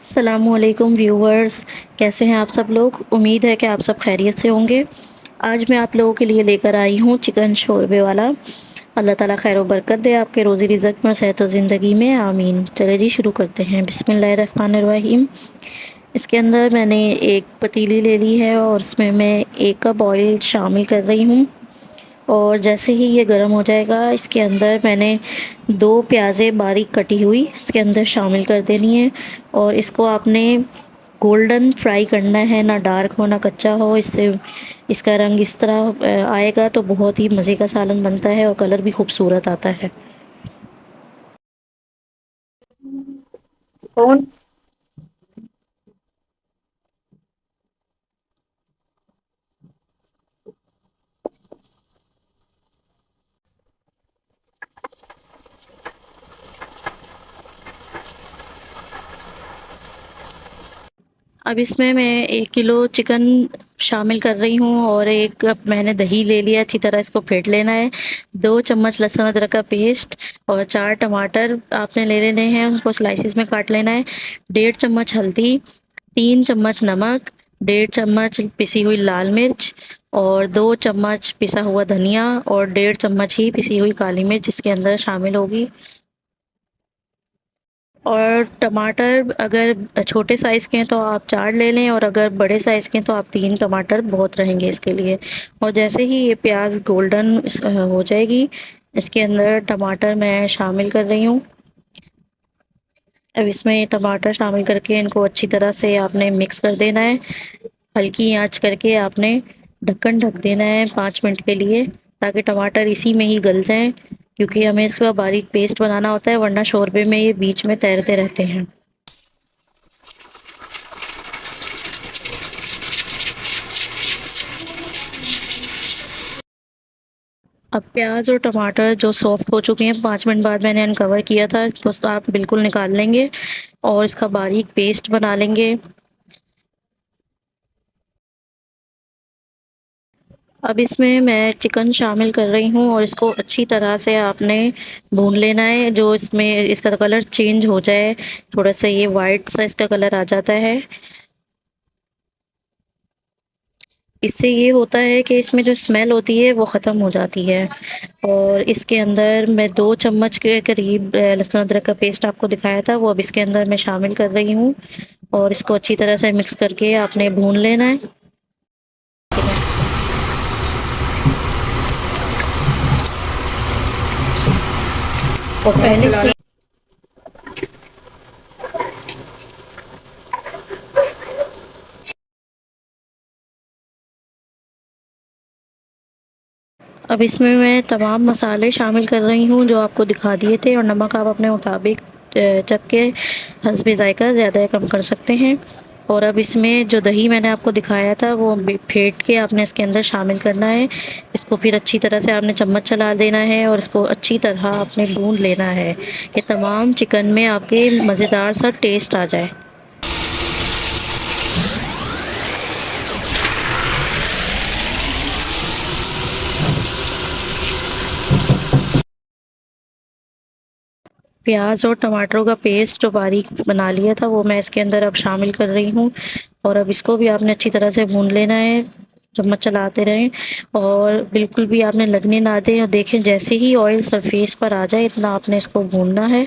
अस्सलामुअलैकुम व्यूवर्स, कैसे हैं आप सब लोग। उम्मीद है कि आप सब खैरियत से होंगे। आज मैं आप लोगों के लिए लेकर आई हूँ चिकन शोरबे वाला। अल्लाह ताला खैर बरकत दे आपके रोज़ी रिज़्क में, सेहत और ज़िंदगी में, आमीन। चलिए जी शुरू करते हैं। बिस्मिल्लाहिर्रहमानिर्रहीम। इसके अंदर मैंने एक पतीली ले ली है और उसमें मैं 1 कप ऑयल शामिल कर रही हूँ। और जैसे ही ये गर्म हो जाएगा, इसके अंदर मैंने 2 प्याज़ें बारीक कटी हुई इसके अंदर शामिल कर देनी है। और इसको आपने गोल्डन फ्राई करना है, ना डार्क हो ना कच्चा हो। इससे इसका रंग इस तरह आएगा तो बहुत ही मज़े का सालन बनता है और कलर भी खूबसूरत आता है। कौन अब इसमें मैं 1 किलो चिकन शामिल कर रही हूँ और 1 कप मैंने दही ले लिया। अच्छी तरह इसको फेंट लेना है। 2 चम्मच लहसुन अदरक का पेस्ट और 4 टमाटर आपने ले लेने हैं, उनको स्लाइसिस में काट लेना है। 1.5 चम्मच हल्दी, 3 चम्मच नमक, 1.5 चम्मच पिसी हुई लाल मिर्च और 2 चम्मच पिसा हुआ धनिया और 1.5 चम्मच ही पिसी हुई काली मिर्च इसके अंदर शामिल होगी। और टमाटर अगर छोटे साइज़ के हैं तो आप 4 ले लें और अगर बड़े साइज़ के हैं तो आप 3 टमाटर बहुत रहेंगे इसके लिए। और जैसे ही ये प्याज गोल्डन हो जाएगी, इसके अंदर टमाटर मैं शामिल कर रही हूँ। अब इसमें टमाटर शामिल करके इनको अच्छी तरह से आपने मिक्स कर देना है। हल्की आंच करके आपने ढक्कन ढक देना है 5 मिनट के लिए, ताकि टमाटर इसी में ही गल जाएं, क्योंकि हमें इसका बारीक पेस्ट बनाना होता है, वरना शोरबे में ये बीच में तैरते रहते हैं। अब प्याज और टमाटर जो सॉफ्ट हो चुके हैं, 5 मिनट बाद मैंने अनकवर किया था, इसको आप बिल्कुल निकाल लेंगे और इसका बारीक पेस्ट बना लेंगे। अब इसमें मैं चिकन शामिल कर रही हूँ और इसको अच्छी तरह से आपने भून लेना है। जो इसमें इसका कलर चेंज हो जाए, थोड़ा सा ये वाइट सा इसका कलर आ जाता है। इससे ये होता है कि इसमें जो स्मेल होती है वो ख़त्म हो जाती है। और इसके अंदर मैं 2 चम्मच के करीब लहसुन अदरक का पेस्ट आपको दिखाया था, वो अब इसके अंदर मैं शामिल कर रही हूँ और इसको अच्छी तरह से मिक्स करके आपने भून लेना है। और पहले से अब इसमें मैं तमाम मसाले शामिल कर रही हूँ जो आपको दिखा दिए थे, और नमक आप अपने मुताबिक चख के हस्बे ज़ायक़ा ज़्यादा या कम कर सकते हैं। और अब इसमें जो दही मैंने आपको दिखाया था वो फेंट के आपने इसके अंदर शामिल करना है। इसको फिर अच्छी तरह से आपने चम्मच चला देना है और इसको अच्छी तरह आपने भून लेना है कि तमाम चिकन में आपके मज़ेदार सा टेस्ट आ जाए। प्याज और टमाटरों का पेस्ट जो बारीक बना लिया था वो मैं इसके अंदर अब शामिल कर रही हूँ और अब इसको भी आपने अच्छी तरह से भून लेना है। चम्मच चलाते रहें और बिल्कुल भी आपने लगने ना दें, और देखें जैसे ही ऑयल सरफेस पर आ जाए इतना आपने इसको भूनना है।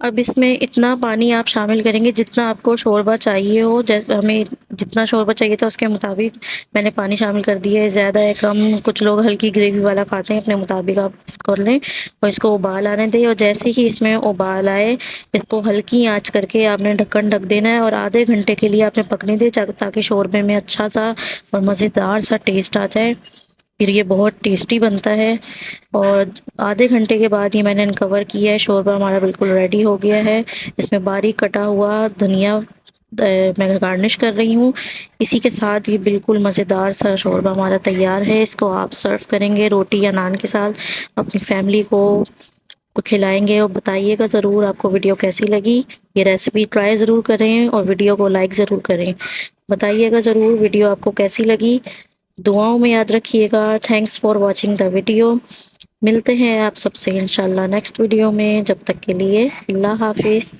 अब इसमें इतना पानी आप शामिल करेंगे जितना आपको शोरबा चाहिए हो। हमें जितना शोरबा चाहिए था उसके मुताबिक मैंने पानी शामिल कर दिया है। ज़्यादा है कम, कुछ लोग हल्की ग्रेवी वाला खाते हैं, अपने मुताबिक आप इसको कर लें और इसको उबाल आने दें। और जैसे ही इसमें उबाल आए, इसको हल्की आंच करके आपने ढक्कन ढक देना है और आधे घंटे के लिए आपने पकने दें, ताकि शोरबे में अच्छा सा और मज़ेदार सा टेस्ट आ जाए। फिर ये बहुत टेस्टी बनता है। और आधे घंटे के बाद ये मैंने अनकवर किया है, शोरबा हमारा बिल्कुल रेडी हो गया है। इसमें बारीक कटा हुआ धनिया मैं गार्निश कर रही हूँ। इसी के साथ ये बिल्कुल मज़ेदार सा शोरबा हमारा तैयार है। इसको आप सर्व करेंगे रोटी या नान के साथ, अपनी फैमिली को खिलाएंगे। और बताइएगा ज़रूर आपको वीडियो कैसी लगी। ये रेसिपी ट्राई ज़रूर करें और वीडियो को लाइक ज़रूर करें। बताइएगा ज़रूर वीडियो आपको कैसी लगी। दुआओं में याद रखिएगा। Thanks for watching the video. मिलते हैं आप सबसे इंशाल्लाह नेक्स्ट वीडियो में। जब तक के लिए अल्लाह हाफिज़।